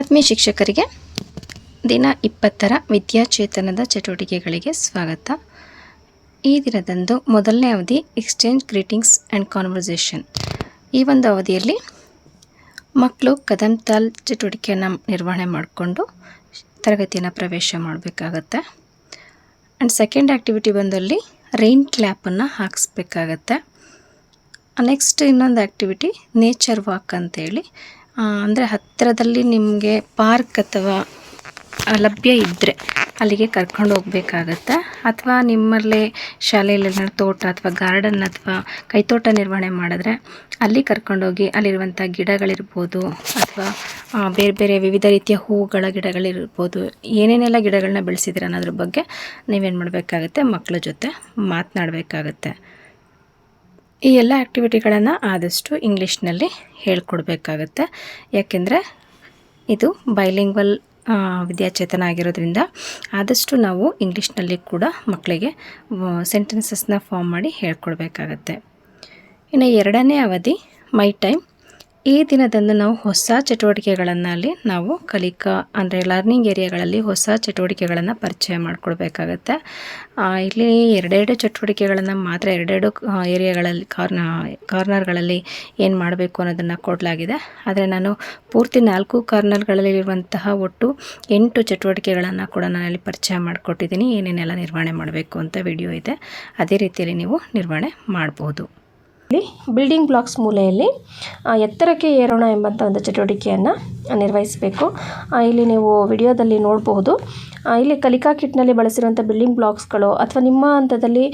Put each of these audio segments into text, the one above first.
ಆತ್ಮೀಯ ಶಿಕ್ಷಕರಿಗೆ ದಿನ 20ರ ವಿದ್ಯಾಚೇತನದ ಚಟುವಟಿಕೆಗಳಿಗೆ ಸ್ವಾಗತ. ಈ ದಿನದಂದು ಮೊದಲನೇ ಅವಧಿ ಎಕ್ಸ್ಚೇಂಜ್ ಗ್ರೀಟಿಂಗ್ಸ್ ಆ್ಯಂಡ್ ಕಾನ್ವರ್ಸೇಷನ್. ಈ ಒಂದು ಅವಧಿಯಲ್ಲಿ ಮಕ್ಕಳು ಕದಂ ತಾಲ್ ಚಟುವಟಿಕೆಯನ್ನು ನಿರ್ವಹಣೆ ಮಾಡಿಕೊಂಡು ತರಗತಿಯನ್ನು ಪ್ರವೇಶ ಮಾಡಬೇಕಾಗತ್ತೆ. ಆ್ಯಂಡ್ ಸೆಕೆಂಡ್ ಆ್ಯಕ್ಟಿವಿಟಿ ಬಂದಲ್ಲಿ ರೈನ್ ಕ್ಲ್ಯಾಪನ್ನು ಹಾಕಿಸ್ಬೇಕಾಗತ್ತೆ. ನೆಕ್ಸ್ಟ್ ಇನ್ನೊಂದು ಆ್ಯಕ್ಟಿವಿಟಿ ನೇಚರ್ ವಾಕ್ ಅಂತೇಳಿ, ಅಂದರೆ ಹತ್ತಿರದಲ್ಲಿ ನಿಮಗೆ ಪಾರ್ಕ್ ಅಥವಾ ಲಭ್ಯ ಇದ್ದರೆ ಅಲ್ಲಿಗೆ ಕರ್ಕೊಂಡು ಹೋಗಬೇಕಾಗತ್ತೆ. ಅಥವಾ ನಿಮ್ಮಲ್ಲೇ ಶಾಲೆಯಲ್ಲಿ ತೋಟ ಅಥವಾ ಗಾರ್ಡನ್ ಅಥವಾ ಕೈತೋಟ ನಿರ್ವಹಣೆ ಮಾಡಿದ್ರೆ ಅಲ್ಲಿ ಕರ್ಕೊಂಡೋಗಿ ಅಲ್ಲಿರುವಂಥ ಗಿಡಗಳಿರ್ಬೋದು ಅಥವಾ ಬೇರೆ ಬೇರೆ ವಿವಿಧ ರೀತಿಯ ಹೂಗಳ ಗಿಡಗಳಿರ್ಬೋದು, ಏನೇನೆಲ್ಲ ಗಿಡಗಳನ್ನ ಬೆಳೆಸಿದ್ರೆ ಅನ್ನೋದ್ರ ಬಗ್ಗೆ ನೀವೇನು ಮಾಡಬೇಕಾಗತ್ತೆ, ಮಕ್ಕಳ ಜೊತೆ ಮಾತನಾಡಬೇಕಾಗತ್ತೆ. ಈ ಎಲ್ಲ ಆ್ಯಕ್ಟಿವಿಟಿಗಳನ್ನು ಆದಷ್ಟು ಇಂಗ್ಲೀಷ್ನಲ್ಲಿ ಹೇಳ್ಕೊಡ್ಬೇಕಾಗತ್ತೆ. ಯಾಕೆಂದರೆ ಇದು ಬೈಲಿಂಗ್ವಲ್ ವಿದ್ಯಾಚೇತನ ಆಗಿರೋದ್ರಿಂದ ಆದಷ್ಟು ನಾವು ಇಂಗ್ಲೀಷ್ನಲ್ಲಿ ಕೂಡ ಮಕ್ಕಳಿಗೆ ಸೆಂಟೆನ್ಸಸ್ನ ಫಾರ್ಮ್ ಮಾಡಿ ಹೇಳ್ಕೊಡ್ಬೇಕಾಗತ್ತೆ. ಇನ್ನು ಎರಡನೇ ಅವಧಿ ಮೈ ಟೈಮ್. ಈ ದಿನದಂದು ನಾವು ಹೊಸ ಚಟುವಟಿಕೆಗಳನ್ನು ಅಲ್ಲಿ ನಾವು ಅಂದರೆ ಲರ್ನಿಂಗ್ ಏರಿಯಾಗಳಲ್ಲಿ ಹೊಸ ಚಟುವಟಿಕೆಗಳನ್ನು ಪರಿಚಯ ಮಾಡಿಕೊಡ್ಬೇಕಾಗತ್ತೆ. ಇಲ್ಲಿ ಎರಡೆರಡು ಚಟುವಟಿಕೆಗಳನ್ನು ಮಾತ್ರ ಎರಡೆರಡು ಏರಿಯಾಗಳಲ್ಲಿ ಕಾರ್ನರ್ಗಳಲ್ಲಿ ಏನು ಮಾಡಬೇಕು ಅನ್ನೋದನ್ನು ಕೊಡಲಾಗಿದೆ. ಆದರೆ ನಾನು ಪೂರ್ತಿ 4 ಕಾರ್ನರ್ಗಳಲ್ಲಿರುವಂತಹ ಒಟ್ಟು 8 ಚಟುವಟಿಕೆಗಳನ್ನು ಕೂಡ ನಾನಲ್ಲಿ ಪರಿಚಯ ಮಾಡಿಕೊಟ್ಟಿದ್ದೀನಿ. ಏನೇನೆಲ್ಲ ನಿರ್ವಹಣೆ ಮಾಡಬೇಕು ಅಂತ ವಿಡಿಯೋ ಇದೆ. ಅದೇ ರೀತಿಯಲ್ಲಿ ನೀವು ನಿರ್ವಹಣೆ ಮಾಡ್ಬೋದು. ಇಲ್ಲಿ ಬಿಲ್ಡಿಂಗ್ ಬ್ಲಾಕ್ಸ್ ಮೂಲೆಯಲ್ಲಿ ಎತ್ತರಕ್ಕೆ ಏರೋಣ ಎಂಬಂಥ ಒಂದು ಚಟುವಟಿಕೆಯನ್ನು ನಿರ್ವಹಿಸಬೇಕು. ಇಲ್ಲಿ ನೀವು ವಿಡಿಯೋದಲ್ಲಿ ನೋಡಬಹುದು. ಇಲ್ಲಿ ಕಲಿಕಾ ಕಿಟ್ನಲ್ಲಿ ಬಳಸಿರುವಂಥ ಬಿಲ್ಡಿಂಗ್ ಬ್ಲಾಕ್ಸ್ಗಳು ಅಥವಾ ನಿಮ್ಮ ಹಂತದಲ್ಲಿ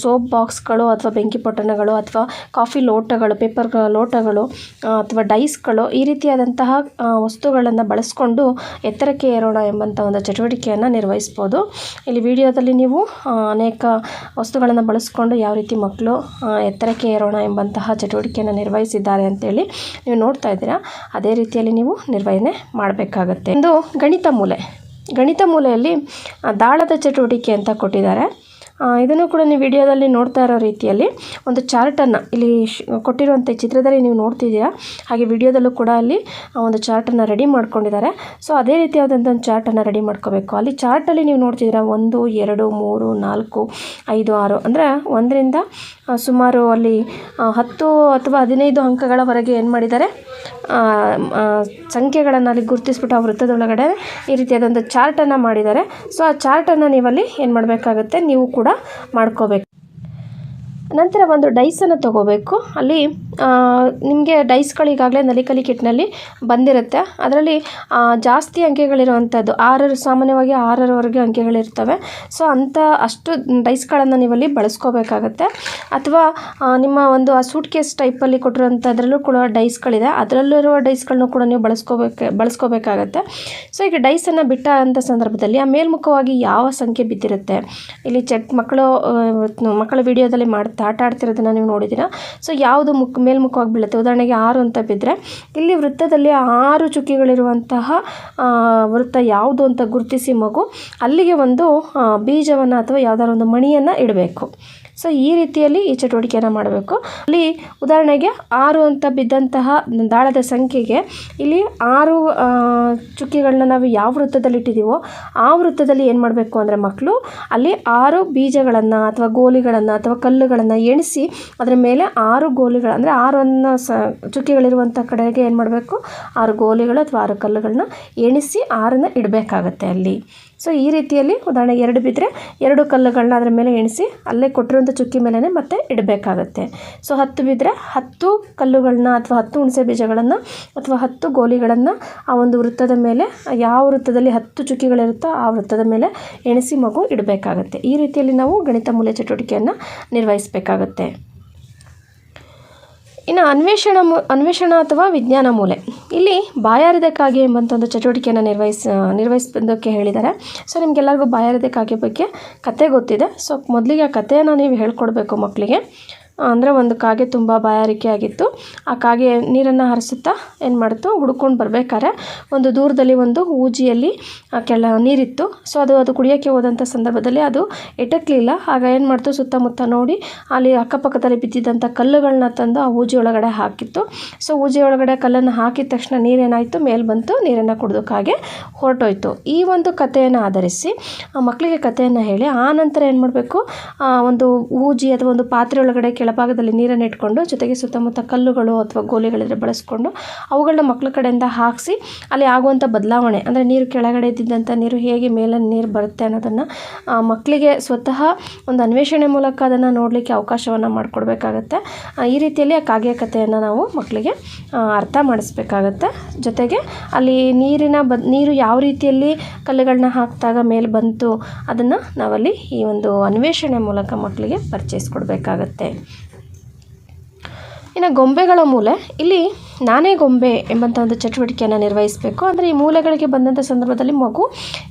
ಸೋಪ್ ಬಾಕ್ಸ್ಗಳು ಅಥವಾ ಬೆಂಕಿ ಪೊಟ್ಟಣಗಳು ಅಥವಾ ಕಾಫಿ ಲೋಟಗಳು, ಪೇಪರ್ ಲೋಟಗಳು ಅಥವಾ ಡೈಸ್ಗಳು, ಈ ರೀತಿಯಾದಂತಹ ವಸ್ತುಗಳನ್ನು ಬಳಸ್ಕೊಂಡು ಎತ್ತರಕ್ಕೆ ಏರೋಣ ಎಂಬಂಥ ಒಂದು ಚಟುವಟಿಕೆಯನ್ನು ನಿರ್ವಹಿಸ್ಬೋದು. ಇಲ್ಲಿ ವಿಡಿಯೋದಲ್ಲಿ ನೀವು ಅನೇಕ ವಸ್ತುಗಳನ್ನು ಬಳಸ್ಕೊಂಡು ಯಾವ ರೀತಿ ಮಕ್ಕಳು ಎತ್ತರಕ್ಕೆ ಏರೋಣ ಎಂಬಂತಹ ಚಟುವಟಿಕೆಯನ್ನು ನಿರ್ವಹಿಸಿದ್ದಾರೆ ಅಂತೇಳಿ ನೀವು ನೋಡ್ತಾ ಇದ್ದೀರಾ. ಅದೇ ರೀತಿಯಲ್ಲಿ ನೀವು ನಿರ್ವಹಣೆ ಮಾಡಬೇಕಾಗತ್ತೆ. ಒಂದು ಗಣಿತ ಮೂಲೆಯಲ್ಲಿ ದಾಳದ ಚಟುವಟಿಕೆ ಅಂತ ಕೊಟ್ಟಿದ್ದಾರೆ. ಇದನ್ನು ಕೂಡ ನೀವು ವಿಡಿಯೋದಲ್ಲಿ ನೋಡ್ತಾ ಇರೋ ರೀತಿಯಲ್ಲಿ ಒಂದು ಚಾರ್ಟನ್ನು ಇಲ್ಲಿ ಕೊಟ್ಟಿರುವಂಥ ಚಿತ್ರದಲ್ಲಿ ನೀವು ನೋಡ್ತಿದ್ದೀರಾ. ಹಾಗೆ ವಿಡಿಯೋದಲ್ಲೂ ಕೂಡ ಅಲ್ಲಿ ಒಂದು ಚಾರ್ಟನ್ನು ರೆಡಿ ಮಾಡ್ಕೊಂಡಿದ್ದಾರೆ. ಸೊ ಅದೇ ರೀತಿಯಾದಂಥ ಒಂದು ಚಾರ್ಟನ್ನು ರೆಡಿ ಮಾಡ್ಕೋಬೇಕು. ಅಲ್ಲಿ ಚಾರ್ಟಲ್ಲಿ ನೀವು ನೋಡ್ತಿದ್ದೀರಾ 1, 2, 3, 4, 5, 6 ಅಂದರೆ 1ರಿಂದ ಸುಮಾರು ಅಲ್ಲಿ 10 ಅಥವಾ 15 ಅಂಕಗಳವರೆಗೆ ಏನು ಮಾಡಿದ್ದಾರೆ, ಸಂಖ್ಯೆಗಳನ್ನು ಅಲ್ಲಿ ಗುರುತಿಸ್ಬಿಟ್ಟು ಆ ವೃತ್ತದೊಳಗಡೆ ಈ ರೀತಿಯಾದಂಥ ಚಾರ್ಟನ್ನು ಮಾಡಿದ್ದಾರೆ. ಸೊ ಆ ಚಾರ್ಟನ್ನು ನೀವಲ್ಲಿ ಏನು ಮಾಡಬೇಕಾಗುತ್ತೆ, ನೀವು ಕೂಡ ಮಾಡ್ಕೋಬೇಕು. ನಂತರ ಒಂದು ಡೈಸನ್ನು ತೊಗೋಬೇಕು. ಅಲ್ಲಿ ನಿಮಗೆ ಡೈಸ್ಗಳು ಈಗಾಗಲೇ ನಲಿಕಲಿ ಕಿಟ್ನಲ್ಲಿ ಬಂದಿರುತ್ತೆ. ಅದರಲ್ಲಿ ಜಾಸ್ತಿ ಅಂಕೆಗಳಿರುವಂಥದ್ದು ಸಾಮಾನ್ಯವಾಗಿ 6ರವರೆಗೆ ಅಂಕೆಗಳಿರ್ತವೆ. ಸೊ ಅಷ್ಟು ಡೈಸ್ಗಳನ್ನು ನೀವಲ್ಲಿ ಬಳಸ್ಕೋಬೇಕಾಗತ್ತೆ. ಅಥವಾ ನಿಮ್ಮ ಒಂದು ಆ ಸೂಟ್ ಕೇಸ್ ಟೈಪಲ್ಲಿ ಕೊಟ್ಟಿರೋಂಥದ್ರಲ್ಲೂ ಕೂಡ ಡೈಸ್ಗಳಿದೆ, ಅದರಲ್ಲಿರುವ ಡೈಸ್ಗಳನ್ನೂ ಕೂಡ ನೀವು ಬಳಸ್ಕೋಬೇಕಾಗತ್ತೆ. ಸೊ ಈಗ ಡೈಸನ್ನು ಬಿಟ್ಟ ಅಂಥ ಸಂದರ್ಭದಲ್ಲಿ ಆ ಮೇಲ್ಮುಖವಾಗಿ ಯಾವ ಸಂಖ್ಯೆ ಬಿದ್ದಿರುತ್ತೆ, ಇಲ್ಲಿ ಮಕ್ಕಳ ವಿಡಿಯೋದಲ್ಲಿ ಆಟ ಆಡ್ತಿರೋದನ್ನು ನೀವು ನೋಡಿದ್ದೀರಾ. ಸೊ ಯಾವುದು ಮೇಲ್ಮುಖವಾಗಿ ಬೀಳುತ್ತೆ, ಉದಾಹರಣೆಗೆ 6 ಅಂತ ಬಿದ್ದರೆ ಇಲ್ಲಿ ವೃತ್ತದಲ್ಲಿ 6 ಚುಕ್ಕಿಗಳಿರುವಂತಹ ವೃತ್ತ ಯಾವುದು ಅಂತ ಗುರುತಿಸಿ ಮಗು ಅಲ್ಲಿಗೆ ಒಂದು ಬೀಜವನ್ನು ಅಥವಾ ಯಾವುದಾದ್ರು ಒಂದು ಮಣಿಯನ್ನು ಇಡಬೇಕು. ಸೊ ಈ ರೀತಿಯಲ್ಲಿ ಈ ಚಟುವಟಿಕೆಯನ್ನು ಮಾಡಬೇಕು. ಅಲ್ಲಿ ಉದಾಹರಣೆಗೆ 6 ಅಂತ ಬಿದ್ದಂತಹ ದಾಳದ ಸಂಖ್ಯೆಗೆ ಇಲ್ಲಿ 6 ಚುಕ್ಕಿಗಳನ್ನ ನಾವು ಯಾವ ವೃತ್ತದಲ್ಲಿ ಇಟ್ಟಿದ್ದೀವೋ ಆ ವೃತ್ತದಲ್ಲಿ ಏನು ಮಾಡಬೇಕು ಅಂದರೆ ಮಕ್ಕಳು ಅಲ್ಲಿ 6 ಬೀಜಗಳನ್ನು ಅಥವಾ ಗೋಲಿಗಳನ್ನು ಅಥವಾ ಕಲ್ಲುಗಳನ್ನು ಎಣಿಸಿ ಅದರ ಮೇಲೆ 6 ಗೋಲಿಗಳು ಅಂದರೆ 6 ಚುಕ್ಕಿಗಳಿರುವಂಥ ಕಡೆಗೆ ಏನು ಮಾಡಬೇಕು, 6 ಗೋಲಿಗಳು ಅಥವಾ 6 ಕಲ್ಲುಗಳನ್ನ ಎಣಿಸಿ 6ನ್ನು ಇಡಬೇಕಾಗತ್ತೆ ಅಲ್ಲಿ. ಸೊ ಈ ರೀತಿಯಲ್ಲಿ ಉದಾಹರಣೆಗೆ 2 ಬಿದ್ದರೆ 2 ಕಲ್ಲುಗಳನ್ನ ಅದರ ಮೇಲೆ ಎಣಿಸಿ ಅಲ್ಲೇ ಕೊಟ್ಟಿರುವಂಥ ಚುಕ್ಕಿ ಮೇಲೇ ಮತ್ತೆ ಇಡಬೇಕಾಗತ್ತೆ. ಸೊ 10 ಬಿದ್ದರೆ 10 ಕಲ್ಲುಗಳನ್ನ ಅಥವಾ 10 ಹುಣಸೆ ಬೀಜಗಳನ್ನು ಅಥವಾ 10 ಗೋಲಿಗಳನ್ನು ಆ ಒಂದು ವೃತ್ತದ ಮೇಲೆ, ಯಾವ ವೃತ್ತದಲ್ಲಿ 10 ಚುಕ್ಕಿಗಳಿರುತ್ತೋ ಆ ವೃತ್ತದ ಮೇಲೆ ಎಣಿಸಿ ಮಗು ಇಡಬೇಕಾಗತ್ತೆ. ಈ ರೀತಿಯಲ್ಲಿ ನಾವು ಗಣಿತ ಮೂಲೆ ಚಟುವಟಿಕೆಯನ್ನು ನಿರ್ವಹಿಸಬೇಕಾಗತ್ತೆ. ಇನ್ನು ಅನ್ವೇಷಣ ಅಥವಾ ವಿಜ್ಞಾನ ಮೂಲೆ. ಇಲ್ಲಿ ಬಾಯಾರಿದ ಕಾಗೆ ಎಂಬಂಥ ಒಂದು ಚಟುವಟಿಕೆಯನ್ನು ನಿರ್ವಹಿಸೋದಕ್ಕೆ ಹೇಳಿದ್ದಾರೆ. ಸೊ ನಿಮಗೆಲ್ಲರಿಗೂ ಬಾಯಾರಿದ ಕಾಗೆ ಬಗ್ಗೆ ಕತೆ ಗೊತ್ತಿದೆ. ಸೊ ಮೊದಲಿಗೆ ಆ ಕಥೆಯನ್ನು ನೀವು ಹೇಳ್ಕೊಡ್ಬೇಕು ಮಕ್ಕಳಿಗೆ. ಅಂದರೆ ಒಂದು ಕಾಗೆ ತುಂಬ ಬಾಯಾರಿಕೆ ಆಗಿತ್ತು. ಆ ಕಾಗೆ ನೀರನ್ನು ಹರಿಸುತ್ತಾ ಏನು ಮಾಡ್ತು, ಹುಡ್ಕೊಂಡು ಬರಬೇಕಾದ್ರೆ ಒಂದು ದೂರದಲ್ಲಿ ಒಂದು ಊಜಿಯಲ್ಲಿ ನೀರಿತ್ತು. ಸೊ ಅದು ಕುಡಿಯೋಕ್ಕೆ ಹೋದಂಥ ಸಂದರ್ಭದಲ್ಲಿ ಅದು ಎಟಕಲಿಲ್ಲ. ಆಗ ಏನು ಮಾಡ್ತು, ಸುತ್ತಮುತ್ತ ನೋಡಿ ಅಲ್ಲಿ ಅಕ್ಕಪಕ್ಕದಲ್ಲಿ ಬಿದ್ದಿದ್ದಂಥ ಕಲ್ಲುಗಳನ್ನ ತಂದು ಆ ಊಜಿ ಒಳಗಡೆ ಹಾಕಿತ್ತು. ಸೊ ಊಜಿ ಒಳಗಡೆ ಕಲ್ಲನ್ನು ಹಾಕಿದ ತಕ್ಷಣ ನೀರೇನಾಯಿತು, ಮೇಲೆ ಬಂತು, ನೀರನ್ನು ಕುಡಿದು ಕಾಗೆ ಹೊರಟೋಯ್ತು. ಈ ಒಂದು ಕಥೆಯನ್ನು ಆಧರಿಸಿ ಮಕ್ಕಳಿಗೆ ಕಥೆಯನ್ನು ಹೇಳಿ ಆ ನಂತರ ಏನು ಮಾಡಬೇಕು, ಒಂದು ಊಜಿ ಅಥವಾ ಒಂದು ಪಾತ್ರೆ ಒಳಗಡೆ ಕೆಳಭಾಗದಲ್ಲಿ ನೀರನ್ನು ಇಟ್ಕೊಂಡು ಜೊತೆಗೆ ಸುತ್ತಮುತ್ತ ಕಲ್ಲುಗಳು ಅಥವಾ ಗೋಲಿಗಳಿದ್ರೆ ಬಳಸ್ಕೊಂಡು ಅವುಗಳನ್ನ ಮಕ್ಕಳ ಕಡೆಯಿಂದ ಹಾಕಿಸಿ ಅಲ್ಲಿ ಆಗುವಂಥ ಬದಲಾವಣೆ, ಅಂದರೆ ನೀರು ಕೆಳಗಡೆ ಇದ್ದಿದ್ದಂಥ ನೀರು ಹೇಗೆ ಮೇಲೆ ನೀರು ಬರುತ್ತೆ ಅನ್ನೋದನ್ನು ಮಕ್ಕಳಿಗೆ ಸ್ವತಃ ಒಂದು ಅನ್ವೇಷಣೆ ಮೂಲಕ ಅದನ್ನು ನೋಡಲಿಕ್ಕೆ ಅವಕಾಶವನ್ನು ಮಾಡಿಕೊಡ್ಬೇಕಾಗತ್ತೆ. ಈ ರೀತಿಯಲ್ಲಿ ಆ ಕಾಗೆಯ ಕಥೆಯನ್ನು ನಾವು ಮಕ್ಕಳಿಗೆ ಅರ್ಥ ಮಾಡಿಸ್ಬೇಕಾಗತ್ತೆ. ಜೊತೆಗೆ ಅಲ್ಲಿ ನೀರು ಯಾವ ರೀತಿಯಲ್ಲಿ ಕಲ್ಲುಗಳನ್ನ ಹಾಕಿದಾಗ ಮೇಲೆ ಬಂತು ಅದನ್ನು ನಾವಲ್ಲಿ ಈ ಒಂದು ಅನ್ವೇಷಣೆ ಮೂಲಕ ಮಕ್ಕಳಿಗೆ ಪರಿಚಯಿಸ್ಕೊಡ್ಬೇಕಾಗತ್ತೆ. ಇನ್ನು ಗೊಂಬೆಗಳ ಮೂಲೆ, ಇಲ್ಲಿ ನಾನೇ ಗೊಂಬೆ ಎಂಬಂಥ ಒಂದು ಚಟುವಟಿಕೆಯನ್ನು ನಿರ್ವಹಿಸಬೇಕು. ಅಂದರೆ ಈ ಮೂಲೆಗಳಿಗೆ ಬಂದಂಥ ಸಂದರ್ಭದಲ್ಲಿ ಮಗು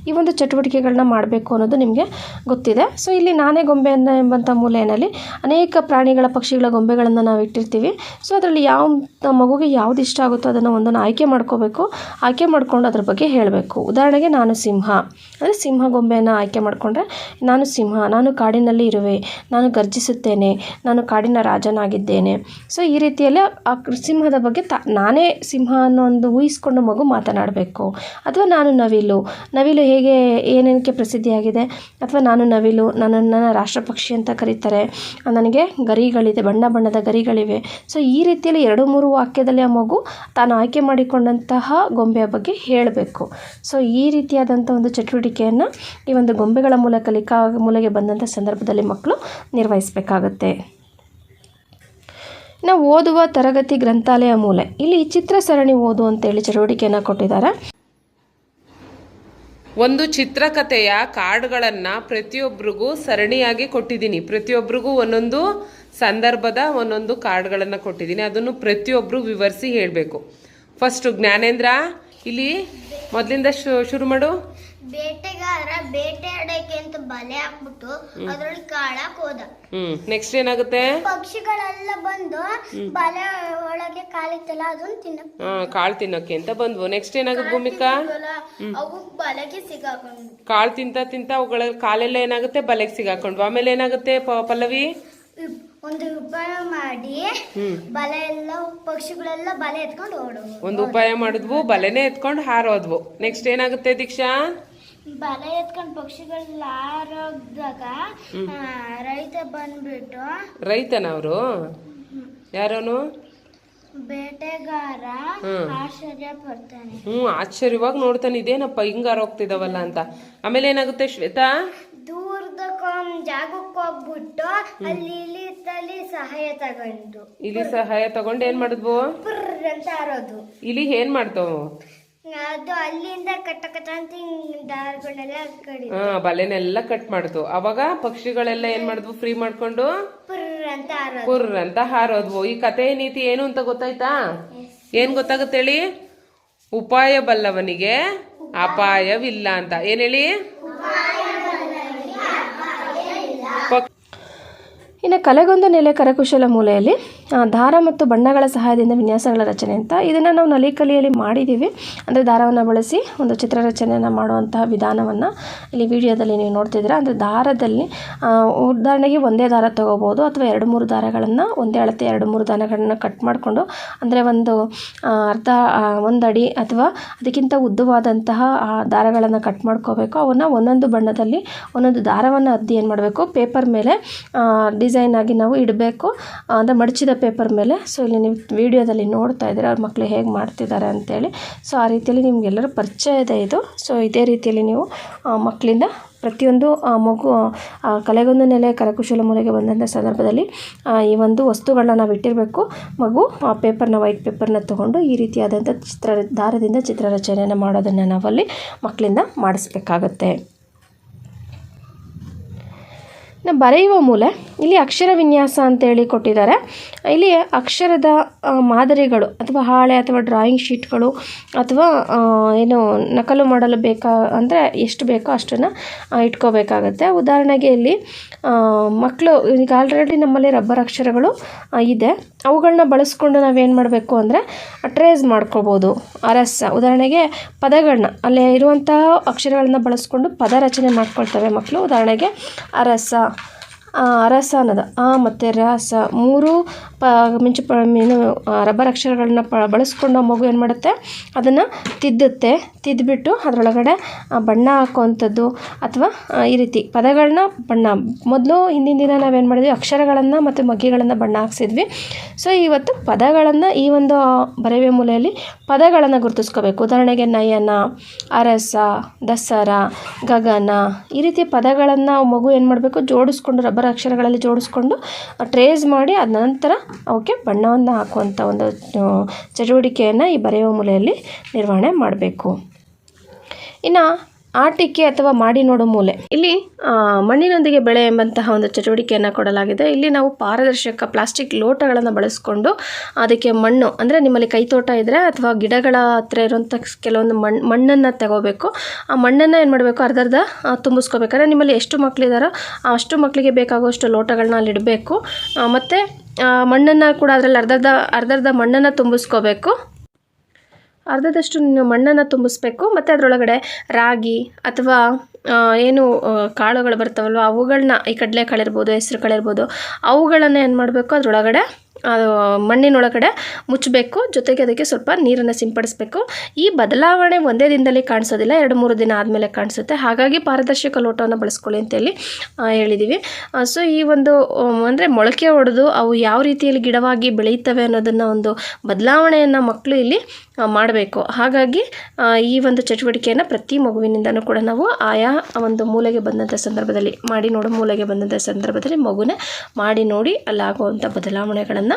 ಈ ಒಂದು ಚಟುವಟಿಕೆಗಳನ್ನ ಮಾಡಬೇಕು ಅನ್ನೋದು ನಿಮಗೆ ಗೊತ್ತಿದೆ. ಸೊ ಇಲ್ಲಿ ನಾನೇ ಗೊಂಬೆ ಎಂಬಂಥ ಮೂಲೆಯಲ್ಲಿ ಅನೇಕ ಪ್ರಾಣಿಗಳ ಪಕ್ಷಿಗಳ ಗೊಂಬೆಗಳನ್ನು ನಾವು ಇಟ್ಟಿರ್ತೀವಿ. ಸೊ ಅದರಲ್ಲಿ ಮಗುಗೆ ಯಾವ್ದು ಇಷ್ಟ ಆಗುತ್ತೋ ಅದನ್ನು ಒಂದನ್ನು ಆಯ್ಕೆ ಮಾಡ್ಕೋಬೇಕು. ಆಯ್ಕೆ ಮಾಡಿಕೊಂಡು ಅದ್ರ ಬಗ್ಗೆ ಹೇಳಬೇಕು. ಉದಾಹರಣೆಗೆ ನಾನು ಸಿಂಹ, ಅಂದರೆ ಸಿಂಹ ಗೊಂಬೆಯನ್ನು ಆಯ್ಕೆ ಮಾಡಿಕೊಂಡ್ರೆ ನಾನು ಸಿಂಹ, ನಾನು ಕಾಡಿನಲ್ಲಿ ಇರುವೆ, ನಾನು ಗರ್ಜಿಸುತ್ತೇನೆ, ನಾನು ಕಾಡಿನ ರಾಜನಾಗಿದ್ದೇನೆ. ಸೊ ಈ ರೀತಿಯಲ್ಲಿ ಆ ಸಿಂಹದ ಬಗ್ಗೆ ನಾನೇ ಸಿಂಹ ಅನ್ನೋ ಒಂದು ಊಹಿಸ್ಕೊಂಡು ಮಗು ಮಾತನಾಡಬೇಕು. ಅಥವಾ ನಾನು ನವಿಲು ಹೇಗೆ ಏನೇನಕ್ಕೆ ಪ್ರಸಿದ್ಧಿಯಾಗಿದೆ, ಅಥವಾ ನಾನು ನವಿಲು, ನನ್ನ ರಾಷ್ಟ್ರ ಪಕ್ಷಿ ಅಂತ ಕರೀತಾರೆ, ನನಗೆ ಗರಿಗಳಿದೆ, ಬಣ್ಣ ಬಣ್ಣದ ಗರಿಗಳಿವೆ. ಸೊ ಈ ರೀತಿಯಲ್ಲಿ 2-3 ವಾಕ್ಯದಲ್ಲಿ ಆ ಮಗು ತಾನು ಆಯ್ಕೆ ಮಾಡಿಕೊಂಡಂತಹ ಗೊಂಬೆಯ ಬಗ್ಗೆ ಹೇಳಬೇಕು. ಸೊ ಈ ರೀತಿಯಾದಂಥ ಒಂದು ಚಟುವಟಿಕೆಯನ್ನು ಈ ಒಂದು ಗೊಂಬೆಗಳ ಮೂಲೆಗೆ ಬಂದಂಥ ಸಂದರ್ಭದಲ್ಲಿ ಮಕ್ಕಳು ನಿರ್ವಹಿಸಬೇಕಾಗತ್ತೆ. ನಾವು ಓದುವ ತರಗತಿ ಗ್ರಂಥಾಲಯ ಮೂಲೆ, ಇಲ್ಲಿ ಚಿತ್ರ ಸರಣಿ ಓದು ಅಂತೇಳಿ ಚಟುವಟಿಕೆಯನ್ನು ಕೊಟ್ಟಿದ್ದಾರೆ. ಒಂದು ಚಿತ್ರಕಥೆಯ ಕಾರ್ಡ್ಗಳನ್ನು ಪ್ರತಿಯೊಬ್ಬರಿಗೂ ಸರಣಿಯಾಗಿ ಕೊಟ್ಟಿದ್ದೀನಿ. ಪ್ರತಿಯೊಬ್ಬರಿಗೂ ಒಂದೊಂದು ಸಂದರ್ಭದ ಒಂದೊಂದು ಕಾರ್ಡ್ಗಳನ್ನು ಕೊಟ್ಟಿದ್ದೀನಿ. ಅದನ್ನು ಪ್ರತಿಯೊಬ್ಬರು ವಿವರಿಸಿ ಹೇಳಬೇಕು. ಫಸ್ಟು ಜ್ಞಾನೇಂದ್ರ, ಇಲ್ಲಿ ಮೊದಲಿಂದ ಶುರು ಮಾಡು. ಬೇಟೆಗಾರ ಬೇಟೆಯಾಡಕ್ಕೆ ಅಂತ ಬಲೆ ಹಾಕ್ಬಿಟ್ಟು ಅದ್ರಲ್ಲಿ ಕಾಳಕ್ ಹೋದ. ನೆಕ್ಸ್ಟ್ ಏನಾಗುತ್ತೆ? ಪಕ್ಷಿಗಳೆಲ್ಲ ಬಂದು ಬಲೆ ಒಳಗೆ ಕಾಲಿತ್ತಲ್ಲ ಅದನ್ನ ಕಾಳು ತಿನ್ನಕ್ಕೆ ಅಂತ ಬಂದ್ವು. ನೆಕ್ಸ್ಟ್ ಏನಾಗುತ್ತೆ ಭೂಮಿಕಾ? ಅವು ಬಲೆಗೆ ಸಿಗಾಕೊಂಡು ಕಾಳು ತಿಂತ ಅವುಗಳ ಕಾಲೆಲ್ಲ ಏನಾಗುತ್ತೆ, ಬಲೆಗೆ ಸಿಗಾಕೊಂಡ್ವು. ಆಮೇಲೆ ಏನಾಗುತ್ತೆ ಪಲ್ಲವಿ? ಒಂದು ಉಪಾಯ ಮಾಡಿ ಬಲೆ ಎಲ್ಲ ಪಕ್ಷಿಗಳೆಲ್ಲ ಬಲೆ ಎತ್ಕೊಂಡು ಓಡುವು. ಒಂದು ಉಪಾಯ ಮಾಡಿದ್ವು, ಬಲೆನೇ ಎತ್ಕೊಂಡು ಹಾರೋದ್ವು. ನೆಕ್ಸ್ಟ್ ಏನಾಗುತ್ತೆ ದೀಕ್ಷಾ? ಬಲೆ ಎತ್ಕೊಂಡು ಪಕ್ಷಿಗಳೆಲ್ಲ ಹಾರೋದಾಗ ರೈತ ಬಂದ್ಬಿಟ್ಟು, ರೈತನವರು ಯಾರವನು? ಬೇಟೆಗಾರ ಆಶ್ಚರ್ಯ ಪಡ್ತಾನೆ. ಆಶ್ಚರ್ಯವಾಗಿ ನೋಡ್ತಾನೆ, ಇದೇನಪ್ಪ ಹಿಂಗಾರ ಹೋಗ್ತಿದಾವಲ್ಲ ಅಂತ. ಆಮೇಲೆ ಏನಾಗುತ್ತೆ ಶ್ವೇತಾ? ದೂರದ ಜಾಗಕ್ಕೆ ಹೋಗ್ಬಿಟ್ಟು ಅಲ್ಲಿ ಇಲಿ ಸಹಾಯ ತಗೊಂಡು ಏನ್ ಮಾಡಿದ್ವು? ಅಂತ ಆರೋದು. ಇಲಿ ಏನ್ ಮಾಡ್ತಾವ? ಅದು ಅಲ್ಲಿಂದ ಕಟ್ಟ ಅಂತ ದಾರಗಳನ್ನೆಲ್ಲ ಬಲೆನೆಲ್ಲ ಕಟ್ ಮಾಡ್ತು. ಅವಾಗ ಪಕ್ಷಿಗಳೆಲ್ಲ ಏನ್ ಮಾಡಿದ್ವು? ಫ್ರೀ ಮಾಡ್ಕೊಂಡು ಪುರ್ ಅಂತ ಹಾರೋದ್ವು. ಈ ಕಥೆ ನೀತಿ ಏನು ಅಂತ ಗೊತ್ತಾಯ್ತಾ? ಏನ್ ಗೊತ್ತಾಗುತ್ತೆ ಹೇಳಿ? ಉಪಾಯ ಬಲ್ಲವನಿಗೆ ಅಪಾಯವಿಲ್ಲ ಅಂತ. ಏನ್ ಹೇಳಿ? ಇನ್ನು ಕಲೆಗೊಂದು ನೆಲೆ ಕರಕುಶಲ ಮೂಲೆಯಲ್ಲಿ ದಾರ ಮತ್ತು ಬಣ್ಣಗಳ ಸಹಾಯದಿಂದ ವಿನ್ಯಾಸಗಳ ರಚನೆ ಅಂತ, ಇದನ್ನು ನಾವು ನಲಿಕಲಿಯಲ್ಲಿ ಮಾಡಿದ್ದೀವಿ. ಅಂದರೆ ದಾರವನ್ನು ಬಳಸಿ ಒಂದು ಚಿತ್ರರಚನೆಯನ್ನು ಮಾಡುವಂತಹ ವಿಧಾನವನ್ನು ಇಲ್ಲಿ ವಿಡಿಯೋದಲ್ಲಿ ನೀವು ನೋಡ್ತಿದ್ದೀರಾ. ಅಂದರೆ ದಾರದಲ್ಲಿ ಉದಾಹರಣೆಗೆ ಒಂದೇ ದಾರ ತೊಗೋಬೋದು, ಅಥವಾ 2-3 ದಾರಗಳನ್ನು ಒಂದೇ ಅಳತೆ 2-3 ದಾರಗಳನ್ನು ಕಟ್ ಮಾಡಿಕೊಂಡು, ಅಂದರೆ ಒಂದು ಅಡಿ ಅಥವಾ ಅದಕ್ಕಿಂತ ಉದ್ದವಾದಂತಹ ದಾರಗಳನ್ನು ಕಟ್ ಮಾಡ್ಕೋಬೇಕು. ಅವನ್ನು ಒಂದೊಂದು ಬಣ್ಣದಲ್ಲಿ ಒಂದೊಂದು ದಾರವನ್ನು ಅದ್ದಿ ಏನು ಮಾಡಬೇಕು, ಪೇಪರ್ ಮೇಲೆ ಡಿಸೈನ್ ಆಗಿ ನಾವು ಇಡಬೇಕು, ಅಂದರೆ ಮಡಚಿದ ಪೇಪರ್ ಮೇಲೆ. ಸೊ ಇಲ್ಲಿ ನೀವು ವಿಡಿಯೋದಲ್ಲಿ ನೋಡ್ತಾ ಇದ್ದೀರಾ ಅವ್ರ ಮಕ್ಕಳು ಹೇಗೆ ಮಾಡ್ತಿದ್ದಾರೆ ಅಂತೇಳಿ. ಸೊ ಆ ರೀತಿಯಲ್ಲಿ ನಿಮಗೆಲ್ಲರೂ ಪರಿಚಯ ಇದೆ ಇದು. ಸೊ ಇದೇ ರೀತಿಯಲ್ಲಿ ನೀವು ಮಕ್ಕಳಿಂದ ಪ್ರತಿಯೊಂದು ಮಗು ಕಲೆಗೊಂದು ನೆಲೆ ಕರಕುಶಲ ಮೂಲೆಗೆ ಬಂದಂಥ ಸಂದರ್ಭದಲ್ಲಿ ಈ ಒಂದು ವಸ್ತುಗಳನ್ನ ನಾವು ಇಟ್ಟಿರಬೇಕು. ಮಗು ಆ ಪೇಪರ್ನ, ವೈಟ್ ಪೇಪರ್ನ ತೊಗೊಂಡು ಈ ರೀತಿಯಾದಂಥ ದಾರದಿಂದ ಚಿತ್ರರಚನೆಯನ್ನು ಮಾಡೋದನ್ನು ನಾವಲ್ಲಿ ಮಕ್ಕಳಿಂದ ಮಾಡಿಸ್ಬೇಕಾಗತ್ತೆ. ಬರೆಯುವ ಮೂಲೆ ಇಲ್ಲಿ ಅಕ್ಷರ ವಿನ್ಯಾಸ ಅಂತೇಳಿ ಕೊಟ್ಟಿದ್ದಾರೆ. ಇಲ್ಲಿ ಅಕ್ಷರದ ಮಾದರಿಗಳು ಅಥವಾ ಹಾಳೆ ಅಥವಾ ಡ್ರಾಯಿಂಗ್ ಶೀಟ್ಗಳು ಅಥವಾ ಏನು ನಕಲು ಮಾಡಲು ಅಂದರೆ ಎಷ್ಟು ಬೇಕೋ ಅಷ್ಟನ್ನು ಇಟ್ಕೋಬೇಕಾಗತ್ತೆ. ಉದಾಹರಣೆಗೆ ಇಲ್ಲಿ ಮಕ್ಕಳು ಈಗ ಆಲ್ರೆಡಿ ನಮ್ಮಲ್ಲಿ ರಬ್ಬರ್ ಅಕ್ಷರಗಳು ಇದೆ, ಅವುಗಳನ್ನ ಬಳಸ್ಕೊಂಡು ನಾವೇನು ಮಾಡಬೇಕು ಅಂದರೆ ಟ್ರೇಸ್ ಮಾಡ್ಕೋಬೋದು. ಅರಸ ಉದಾಹರಣೆಗೆ ಪದಗಳನ್ನ ಅಲ್ಲೇ ಇರುವಂತಹ ಅಕ್ಷರಗಳನ್ನ ಬಳಸ್ಕೊಂಡು ಪದ ರಚನೆ ಮಾಡ್ಕೊಳ್ತವೆ ಮಕ್ಕಳು. ಉದಾಹರಣೆಗೆ ಅರಸ, ರಸ ಅನ್ನೋದು ಆ ಮತ್ತು ರಸ 3 ರಬ್ಬರ್ ಅಕ್ಷರಗಳನ್ನ ಬಳಸ್ಕೊಂಡು ಆ ಮಗು ಏನು ಮಾಡುತ್ತೆ, ಅದನ್ನು ತಿದ್ದುಬಿಟ್ಟು ಅದರೊಳಗಡೆ ಬಣ್ಣ ಹಾಕುವಂಥದ್ದು ಅಥವಾ ಈ ರೀತಿ ಪದಗಳನ್ನ ಮೊದಲು ಹಿಂದಿನ ದಿನ ನಾವೇನು ಮಾಡಿದ್ವಿ, ಅಕ್ಷರಗಳನ್ನು ಮತ್ತು ಮಗ್ಗಿಗಳನ್ನು ಬಣ್ಣ ಹಾಕ್ಸಿದ್ವಿ. ಸೊ ಇವತ್ತು ಪದಗಳನ್ನು ಈ ಒಂದು ಬರೆಯುವ ಮೂಲೆಯಲ್ಲಿ ಪದಗಳನ್ನು ಗುರುತಿಸ್ಕೋಬೇಕು. ಉದಾಹರಣೆಗೆ ನಯನ, ಅರಸ, ದಸರಾ, ಗಗನ ಈ ರೀತಿ ಪದಗಳನ್ನು ಮಗು ಏನು ಮಾಡಬೇಕು, ಜೋಡಿಸ್ಕೊಂಡು ರಬ್ಬರ್ ಅಕ್ಷರಗಳಲ್ಲಿ ಜೋಡಿಸ್ಕೊಂಡು ಟ್ರೇಸ್ ಮಾಡಿ ಅದ ನಂತರ ಅವಕ್ಕೆ ಬಣ್ಣವನ್ನು ಹಾಕುವಂಥ ಒಂದು ಚಟುವಟಿಕೆಯನ್ನು ಈ ಬರೆಯುವ ಮೂಲೆಯಲ್ಲಿ ನಿರ್ವಹಣೆ ಮಾಡಬೇಕು. ಇನ್ನು ಆಟಿಕೆ ಅಥವಾ ಮಾಡಿ ನೋಡು ಮೂಲೆ, ಇಲ್ಲಿ ಮಣ್ಣಿನೊಂದಿಗೆ ಬೆಳೆ ಎಂಬಂತಹ ಒಂದು ಚಟುವಟಿಕೆಯನ್ನು ಕೊಡಲಾಗಿದೆ. ಇಲ್ಲಿ ನಾವು ಪಾರದರ್ಶಕ ಪ್ಲಾಸ್ಟಿಕ್ ಲೋಟಗಳನ್ನು ಬಳಸ್ಕೊಂಡು ಅದಕ್ಕೆ ಮಣ್ಣು ಅಂದರೆ ನಿಮ್ಮಲ್ಲಿ ಕೈತೋಟ ಇದ್ದರೆ ಅಥವಾ ಗಿಡಗಳ ಹತ್ರ ಇರುವಂಥ ಕೆಲವೊಂದು ಮಣ್ಣನ್ನು ತಗೋಬೇಕು. ಆ ಮಣ್ಣನ್ನು ಏನು ಮಾಡಬೇಕು, ಅರ್ಧ ತುಂಬಿಸ್ಕೋಬೇಕಾದ್ರೆ ನಿಮ್ಮಲ್ಲಿ ಎಷ್ಟು ಮಕ್ಕಳಿದ್ದಾರೋ ಅಷ್ಟು ಮಕ್ಕಳಿಗೆ ಬೇಕಾಗುವಷ್ಟು ಲೋಟಗಳನ್ನ ಅಲ್ಲಿ ಇಡಬೇಕು. ಮತ್ತು ಮಣ್ಣನ್ನು ಕೂಡ ಅದರಲ್ಲಿ ಅರ್ಧ ಮಣ್ಣನ್ನು ತುಂಬಿಸ್ಕೋಬೇಕು. ಅರ್ಧದಷ್ಟು ಮಣ್ಣನ್ನು ತುಂಬಿಸ್ಬೇಕು. ಮತ್ತು ಅದರೊಳಗಡೆ ರಾಗಿ ಅಥವಾ ಏನು ಕಾಳುಗಳು ಬರ್ತಾವಲ್ವ ಅವುಗಳನ್ನ, ಈ ಕಡಲೆಕಾಳು ಇರ್ಬೋದು, ಹೆಸರು ಕಾಳು ಇರ್ಬೋದು, ಅವುಗಳನ್ನು ಏನು ಮಾಡಬೇಕು, ಅದರೊಳಗಡೆ ಮಣ್ಣಿನೊಳಗಡೆ ಮುಚ್ಚಬೇಕು. ಜೊತೆಗೆ ಅದಕ್ಕೆ ಸ್ವಲ್ಪ ನೀರನ್ನು ಸಿಂಪಡಿಸಬೇಕು. ಈ ಬದಲಾವಣೆ ಒಂದೇ ದಿನದಲ್ಲಿ ಕಾಣಿಸೋದಿಲ್ಲ, 2-3 ದಿನ ಆದಮೇಲೆ ಕಾಣಿಸುತ್ತೆ. ಹಾಗಾಗಿ ಪಾರದರ್ಶಕ ಲೋಟವನ್ನು ಬಳಸ್ಕೊಳ್ಳಿ ಅಂತೇಳಿ ಹೇಳಿದ್ದೀವಿ. ಸೊ ಈ ಒಂದು ಅಂದರೆ ಮೊಳಕೆ ಹೊಡೆದು ಅವು ಯಾವ ರೀತಿಯಲ್ಲಿ ಗಿಡವಾಗಿ ಬೆಳೆಯುತ್ತವೆ ಅನ್ನೋದನ್ನು ಒಂದು ಬದಲಾವಣೆಯನ್ನು ಮಕ್ಕಳು ಇಲ್ಲಿ ಮಾಡಬೇಕು. ಹಾಗಾಗಿ ಈ ಒಂದು ಚಟುವಟಿಕೆಯನ್ನು ಪ್ರತಿ ಮಗುವಿನಿಂದನೂ ಕೂಡ ನಾವು ಆಯಾ ಒಂದು ಮೂಲೆಗೆ ಬಂದಂಥ ಸಂದರ್ಭದಲ್ಲಿ, ಮಾಡಿ ನೋಡೋ ಮೂಲೆಗೆ ಬಂದಂಥ ಸಂದರ್ಭದಲ್ಲಿ ಮಗುನೇ ಮಾಡಿ ನೋಡಿ ಅಲ್ಲಾಗುವಂಥ ಬದಲಾವಣೆಗಳನ್ನು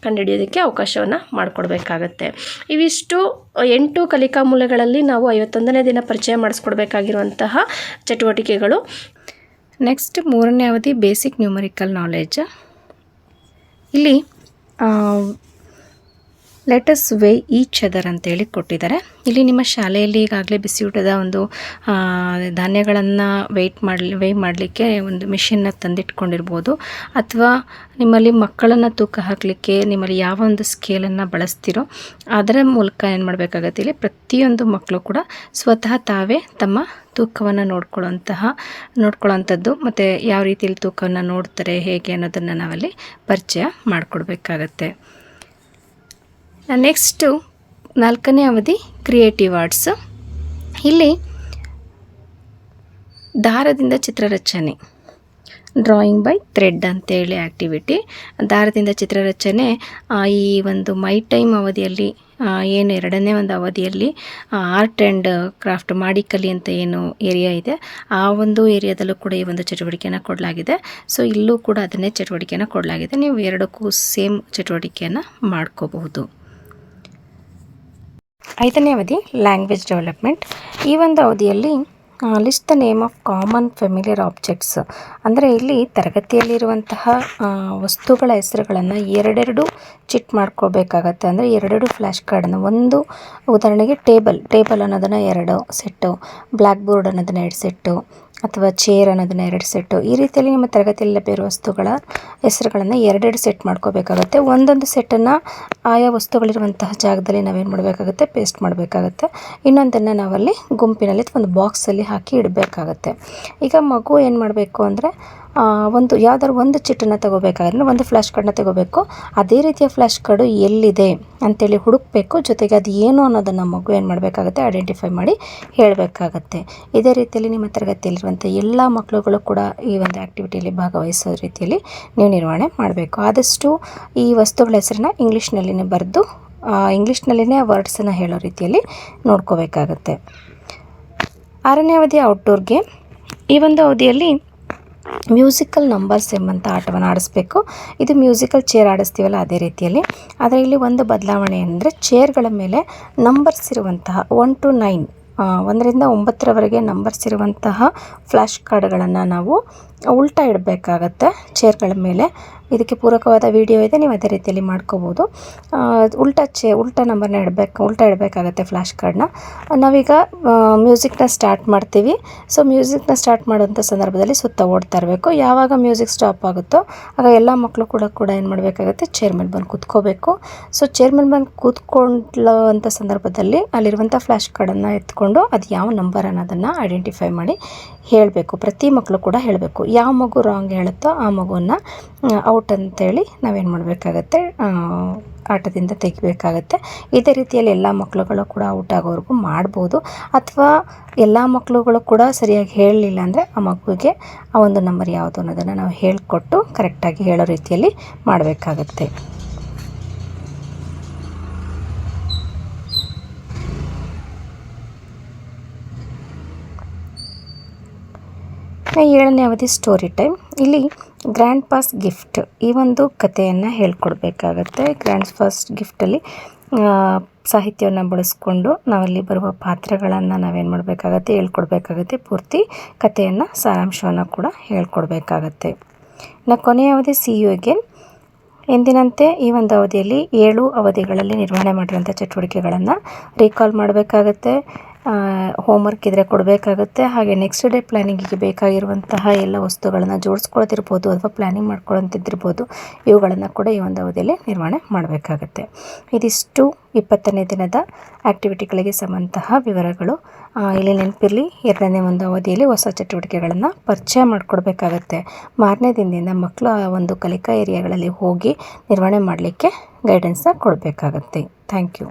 ಕಂಡುಹಿಡಿಯೋದಕ್ಕೆ ಅವಕಾಶವನ್ನು ಮಾಡಿಕೊಡ್ಬೇಕಾಗತ್ತೆ. ಇವಿಷ್ಟು 8 ಕಲಿಕಾ ಮೂಲೆಗಳಲ್ಲಿ ನಾವು 51ನೇ ದಿನ ಪರಿಚಯ ಮಾಡಿಸ್ಕೊಡ್ಬೇಕಾಗಿರುವಂತಹ ಚಟುವಟಿಕೆಗಳು. ನೆಕ್ಸ್ಟ್ 3ನೇ ಅವಧಿ ಬೇಸಿಕ್ ನ್ಯೂಮರಿಕಲ್ ನಾಲೆಡ್ಜ್. ಇಲ್ಲಿ ಲೆಟಸ್ ವೇ ಈಚ್ ಅದರ್ ಅಂತೇಳಿ ಕೊಟ್ಟಿದ್ದಾರೆ. ಇಲ್ಲಿ ನಿಮ್ಮ ಶಾಲೆಯಲ್ಲಿ ಈಗಾಗಲೇ ಬಿಸಿಯೂಟದ ಒಂದು ಧಾನ್ಯಗಳನ್ನು ವೇ ಮಾಡಲಿಕ್ಕೆ ಒಂದು ಮಿಷಿನ್ನ ತಂದಿಟ್ಕೊಂಡಿರ್ಬೋದು, ಅಥವಾ ನಿಮ್ಮಲ್ಲಿ ಮಕ್ಕಳನ್ನು ತೂಕ ಹಾಕಲಿಕ್ಕೆ ನಿಮ್ಮಲ್ಲಿ ಯಾವ ಒಂದು ಸ್ಕೇಲನ್ನು ಬಳಸ್ತಿರೋ ಅದರ ಮೂಲಕ ಏನು ಮಾಡಬೇಕಾಗತ್ತೆ, ಇಲ್ಲಿ ಪ್ರತಿಯೊಂದು ಮಕ್ಕಳು ಕೂಡ ಸ್ವತಃ ತಾವೇ ತಮ್ಮ ತೂಕವನ್ನು ನೋಡ್ಕೊಳ್ಳೋಂಥದ್ದು ಮತ್ತು ಯಾವ ರೀತಿಯಲ್ಲಿ ತೂಕವನ್ನು ನೋಡ್ತಾರೆ ಹೇಗೆ ಅನ್ನೋದನ್ನು ನಾವಲ್ಲಿ ಪರಿಚಯ ಮಾಡಿಕೊಡ್ಬೇಕಾಗತ್ತೆ. ನೆಕ್ಸ್ಟು 4ನೇ ಅವಧಿ ಕ್ರಿಯೇಟಿವ್ ಆರ್ಟ್ಸ್. ಇಲ್ಲಿ ದಾರದಿಂದ ಚಿತ್ರರಚನೆ, ಡ್ರಾಯಿಂಗ್ ಬೈ ಥ್ರೆಡ್ ಅಂತೇಳಿ ಆ್ಯಕ್ಟಿವಿಟಿ. ದಾರದಿಂದ ಚಿತ್ರರಚನೆ ಈ ಒಂದು ಮೈ ಟೈಮ್ ಅವಧಿಯಲ್ಲಿ ಏನು 2ನೇ ಒಂದು ಅವಧಿಯಲ್ಲಿ ಆರ್ಟ್ ಆ್ಯಂಡ್ ಕ್ರಾಫ್ಟ್ ಮಾಡಿ ಕಲಿ ಅಂತ ಏನು ಏರಿಯಾ ಇದೆ ಆ ಒಂದು ಏರಿಯಾದಲ್ಲೂ ಕೂಡ ಈ ಒಂದು ಚಟುವಟಿಕೆಯನ್ನು ಕೊಡಲಾಗಿದೆ. ಸೊ ಇಲ್ಲೂ ಕೂಡ ಅದನ್ನೇ ಚಟುವಟಿಕೆಯನ್ನು ಕೊಡಲಾಗಿದೆ. ನೀವು ಎರಡಕ್ಕೂ ಸೇಮ್ ಚಟುವಟಿಕೆಯನ್ನು ಮಾಡ್ಕೋಬಹುದು. 5ನೇ ಅವಧಿ ಲ್ಯಾಂಗ್ವೇಜ್ ಡೆವಲಪ್ಮೆಂಟ್. ಈ ಒಂದು ಅವಧಿಯಲ್ಲಿ list the name of common familiar objects, ಅಂದರೆ ಇಲ್ಲಿ ತರಗತಿಯಲ್ಲಿರುವಂತಹ ವಸ್ತುಗಳ ಹೆಸರುಗಳನ್ನು 2 ಚಿಟ್ ಮಾಡ್ಕೋಬೇಕಾಗತ್ತೆ. ಅಂದರೆ 2 ಫ್ಲ್ಯಾಶ್ ಕಾರ್ಡನ್ನು, ಒಂದು ಉದಾಹರಣೆಗೆ ಟೇಬಲ್ ಅನ್ನೋದನ್ನು 2 ಸೆಟ್ಟು, ಬ್ಲ್ಯಾಕ್ ಬೋರ್ಡ್ ಅನ್ನೋದನ್ನು 2 ಸೆಟ್ಟು, ಅಥವಾ ಚೇರ್ ಅನ್ನೋದನ್ನು 2 ಸೆಟ್ಟು. ಈ ರೀತಿಯಲ್ಲಿ ನಿಮ್ಮ ತರಗತಿಯಲ್ಲಿ ಲಭ್ಯವಿರುವ ವಸ್ತುಗಳ ಹೆಸರುಗಳನ್ನು 2 ಸೆಟ್ ಮಾಡ್ಕೋಬೇಕಾಗತ್ತೆ. ಒಂದೊಂದು ಸೆಟ್ಟನ್ನು ಆಯಾ ವಸ್ತುಗಳಿರುವಂತಹ ಜಾಗದಲ್ಲಿ ನಾವೇನು ಮಾಡಬೇಕಾಗುತ್ತೆ, ಪೇಸ್ಟ್ ಮಾಡಬೇಕಾಗತ್ತೆ. ಇನ್ನೊಂದನ್ನು ನಾವಲ್ಲಿ ಗುಂಪಿನಲ್ಲಿ ಒಂದು ಬಾಕ್ಸಲ್ಲಿ ಹಾಕಿ ಇಡಬೇಕಾಗತ್ತೆ. ಈಗ ಮಗು ಏನು ಮಾಡಬೇಕು ಅಂದರೆ ಯಾವುದಾದ್ರು ಒಂದು ಚಿಟ್ಟನ್ನು ತಗೋಬೇಕಾದ್ರೆ ಒಂದು ಫ್ಲ್ಯಾಶ್ ಕಾರ್ಡನ್ನ ತಗೋಬೇಕು. ಅದೇ ರೀತಿಯ ಫ್ಲ್ಯಾಶ್ ಕಾರ್ಡು ಎಲ್ಲಿದೆ ಅಂತೇಳಿ ಹುಡುಕಬೇಕು. ಜೊತೆಗೆ ಅದು ಏನು ಅನ್ನೋದನ್ನು ಮಗು ಏನು ಮಾಡಬೇಕಾಗುತ್ತೆ, ಐಡೆಂಟಿಫೈ ಮಾಡಿ ಹೇಳಬೇಕಾಗತ್ತೆ. ಇದೇ ರೀತಿಯಲ್ಲಿ ನಿಮ್ಮ ತರಗತಿಯಲ್ಲಿರುವಂಥ ಎಲ್ಲ ಮಕ್ಕಳುಗಳು ಕೂಡ ಈ ಒಂದು ಆ್ಯಕ್ಟಿವಿಟಿಯಲ್ಲಿ ಭಾಗವಹಿಸೋ ರೀತಿಯಲ್ಲಿ ನೀವು ನಿರ್ವಹಣೆ ಮಾಡಬೇಕು. ಆದಷ್ಟು ಈ ವಸ್ತುಗಳ ಹೆಸರನ್ನ ಇಂಗ್ಲೀಷ್ನಲ್ಲಿನೇ ಬರೆದು ಇಂಗ್ಲೀಷ್ನಲ್ಲಿನೇ ವರ್ಡ್ಸನ್ನು ಹೇಳೋ ರೀತಿಯಲ್ಲಿ ನೋಡ್ಕೋಬೇಕಾಗತ್ತೆ. 6ನೇ ಅವಧಿ ಔಟ್ಡೋರ್ ಗೇಮ್. ಈ ಒಂದು ಅವಧಿಯಲ್ಲಿ ಮ್ಯೂಸಿಕಲ್ ನಂಬರ್ಸ್ ಎಂಬಂಥ ಆಟವನ್ನು ಆಡಿಸ್ಬೇಕು. ಇದು ಮ್ಯೂಸಿಕಲ್ ಚೇರ್ ಆಡಿಸ್ತೀವಲ್ಲ ಅದೇ ರೀತಿಯಲ್ಲಿ. ಆದರೆ ಇಲ್ಲಿ ಒಂದು ಬದಲಾವಣೆ ಅಂದರೆ ಚೇರ್ಗಳ ಮೇಲೆ ನಂಬರ್ಸ್ ಇರುವಂತಹ 1 to 9 1ರಿಂದ 9ರವರೆಗೆ ನಂಬರ್ಸ್ ಇರುವಂತಹ ಫ್ಲ್ಯಾಶ್ ಕಾರ್ಡ್ಗಳನ್ನು ನಾವು ಉಲ್ಟಾ ಇಡಬೇಕಾಗತ್ತೆ ಚೇರ್ಗಳ ಮೇಲೆ. ಇದಕ್ಕೆ ಪೂರಕವಾದ ವಿಡಿಯೋ ಇದೆ, ನೀವು ಅದೇ ರೀತಿಯಲ್ಲಿ ಮಾಡ್ಕೋಬೋದು. ಉಲ್ಟಾ ನಂಬರ್ನ ಉಲ್ಟಾ ಇಡಬೇಕಾಗತ್ತೆ ಫ್ಲ್ಯಾಶ್ ಕಾರ್ಡ್ನ. ನಾವೀಗ ಮ್ಯೂಸಿಕ್ನ ಸ್ಟಾರ್ಟ್ ಮಾಡ್ತೀವಿ. ಸೊ ಮ್ಯೂಸಿಕ್ನ ಸ್ಟಾರ್ಟ್ ಮಾಡುವಂಥ ಸಂದರ್ಭದಲ್ಲಿ ಸುತ್ತ ಓಡ್ತಾ ಇರಬೇಕು. ಯಾವಾಗ ಮ್ಯೂಸಿಕ್ ಸ್ಟಾಪ್ ಆಗುತ್ತೋ ಆಗ ಎಲ್ಲ ಮಕ್ಕಳು ಕೂಡ ಏನು ಮಾಡಬೇಕಾಗತ್ತೆ, ಚೇರ್ ಮೇಲೆ ಬಂದು ಕೂತ್ಕೋಬೇಕು. ಸೊ ಚೇರ್ ಮೇಲೆ ಬಂದು ಕೂತ್ಕೊಳ್ಳೋವಂಥ ಸಂದರ್ಭದಲ್ಲಿ ಅಲ್ಲಿರುವಂಥ ಫ್ಲ್ಯಾಶ್ ಕಾರ್ಡನ್ನು ಎತ್ಕೊಂಡು ಅದು ಯಾವ ನಂಬರ್ ಅನ್ನೋದನ್ನು ಐಡೆಂಟಿಫೈ ಮಾಡಿ ಹೇಳಬೇಕು. ಪ್ರತಿ ಮಕ್ಕಳು ಕೂಡ ಹೇಳಬೇಕು. ಯಾವ ಮಗು ರಾಂಗ್ ಹೇಳುತ್ತೋ ಆ ಮಗುವನ್ನು ಔಟ್ ಅಂತೇಳಿ ನಾವೇನು ಮಾಡಬೇಕಾಗತ್ತೆ, ಆಟದಿಂದ ತೆಗಿಬೇಕಾಗತ್ತೆ. ಇದೇ ರೀತಿಯಲ್ಲಿ ಎಲ್ಲ ಮಕ್ಕಳುಗಳು ಕೂಡ ಔಟ್ ಆಗೋವರೆಗೂ ಮಾಡ್ಬೋದು. ಅಥವಾ ಎಲ್ಲ ಮಕ್ಕಳುಗಳು ಕೂಡ ಸರಿಯಾಗಿ ಹೇಳಲಿಲ್ಲ ಅಂದರೆ ಆ ಮಗುವಿಗೆ ಆ ಒಂದು ನಂಬರ್ ಯಾವುದು ಅನ್ನೋದನ್ನು ನಾವು ಹೇಳಿಕೊಟ್ಟು ಕರೆಕ್ಟಾಗಿ ಹೇಳೋ ರೀತಿಯಲ್ಲಿ ಮಾಡಬೇಕಾಗತ್ತೆ. ಏಳನೇ ಅವಧಿ ಸ್ಟೋರಿ ಟೈಮ್. ಇಲ್ಲಿ ಗ್ರ್ಯಾಂಡ್ ಪಾಸ್ ಗಿಫ್ಟ್ ಈ ಒಂದು ಕಥೆಯನ್ನು ಹೇಳ್ಕೊಡ್ಬೇಕಾಗತ್ತೆ. ಗ್ರ್ಯಾಂಡ್ ಪಾಸ್ ಗಿಫ್ಟಲ್ಲಿ ಸಾಹಿತ್ಯವನ್ನು ಬಳಸ್ಕೊಂಡು ನಾವಲ್ಲಿ ಬರುವ ಪಾತ್ರಗಳನ್ನು ನಾವೇನು ಮಾಡಬೇಕಾಗತ್ತೆ, ಹೇಳ್ಕೊಡ್ಬೇಕಾಗತ್ತೆ. ಪೂರ್ತಿ ಕಥೆಯನ್ನು ಸಾರಾಂಶವನ್ನು ಕೂಡ ಹೇಳ್ಕೊಡ್ಬೇಕಾಗತ್ತೆ. ಕೊನೆಯ ಅವಧಿ ಸಿ ಯು ಅಗೇನ್. ಎಂದಿನಂತೆ ಈ ಒಂದು ಅವಧಿಯಲ್ಲಿ 7 ಅವಧಿಗಳಲ್ಲಿ ನಿರ್ವಹಣೆ ಮಾಡಿರುವಂಥ ಚಟುವಟಿಕೆಗಳನ್ನು ರೀಕಾಲ್ ಮಾಡಬೇಕಾಗತ್ತೆ. ಹೋಮ್ವರ್ಕ್ ಇದ್ದರೆ ಕೊಡಬೇಕಾಗುತ್ತೆ. ಹಾಗೆ ನೆಕ್ಸ್ಟ್ ಡೇ ಪ್ಲ್ಯಾನಿಂಗಿಗೆ ಬೇಕಾಗಿರುವಂತಹ ಎಲ್ಲ ವಸ್ತುಗಳನ್ನು ಜೋಡಿಸ್ಕೊಳ್ಳೋದಿರ್ಬೋದು ಅಥವಾ ಪ್ಲ್ಯಾನಿಂಗ್ ಮಾಡ್ಕೊಳ್ಳೋಂಥದ್ದಿರ್ಬೋದು, ಇವುಗಳನ್ನು ಕೂಡ ಈ ಒಂದು ಅವಧಿಯಲ್ಲಿ ನಿರ್ವಹಣೆ ಮಾಡಬೇಕಾಗತ್ತೆ. ಇದಿಷ್ಟು 20ನೇ ದಿನದ ಆ್ಯಕ್ಟಿವಿಟಿಗಳಿಗೆ ಸಂಬಂಧಂತಹ ವಿವರಗಳು. ಇಲ್ಲಿ ನೆನಪಿರಲಿ, 2ನೇ ಒಂದು ಅವಧಿಯಲ್ಲಿ ಹೊಸ ಚಟುವಟಿಕೆಗಳನ್ನು ಪರಿಚಯ ಮಾಡಿಕೊಡ್ಬೇಕಾಗತ್ತೆ. ಮಾರನೇ ದಿನದಿಂದ ಮಕ್ಕಳು ಆ ಒಂದು ಕಲಿಕಾ ಏರಿಯಾಗಳಲ್ಲಿ ಹೋಗಿ ನಿರ್ವಹಣೆ ಮಾಡಲಿಕ್ಕೆ ಗೈಡೆನ್ಸ್ನ ಕೊಡಬೇಕಾಗತ್ತೆ. Thank you.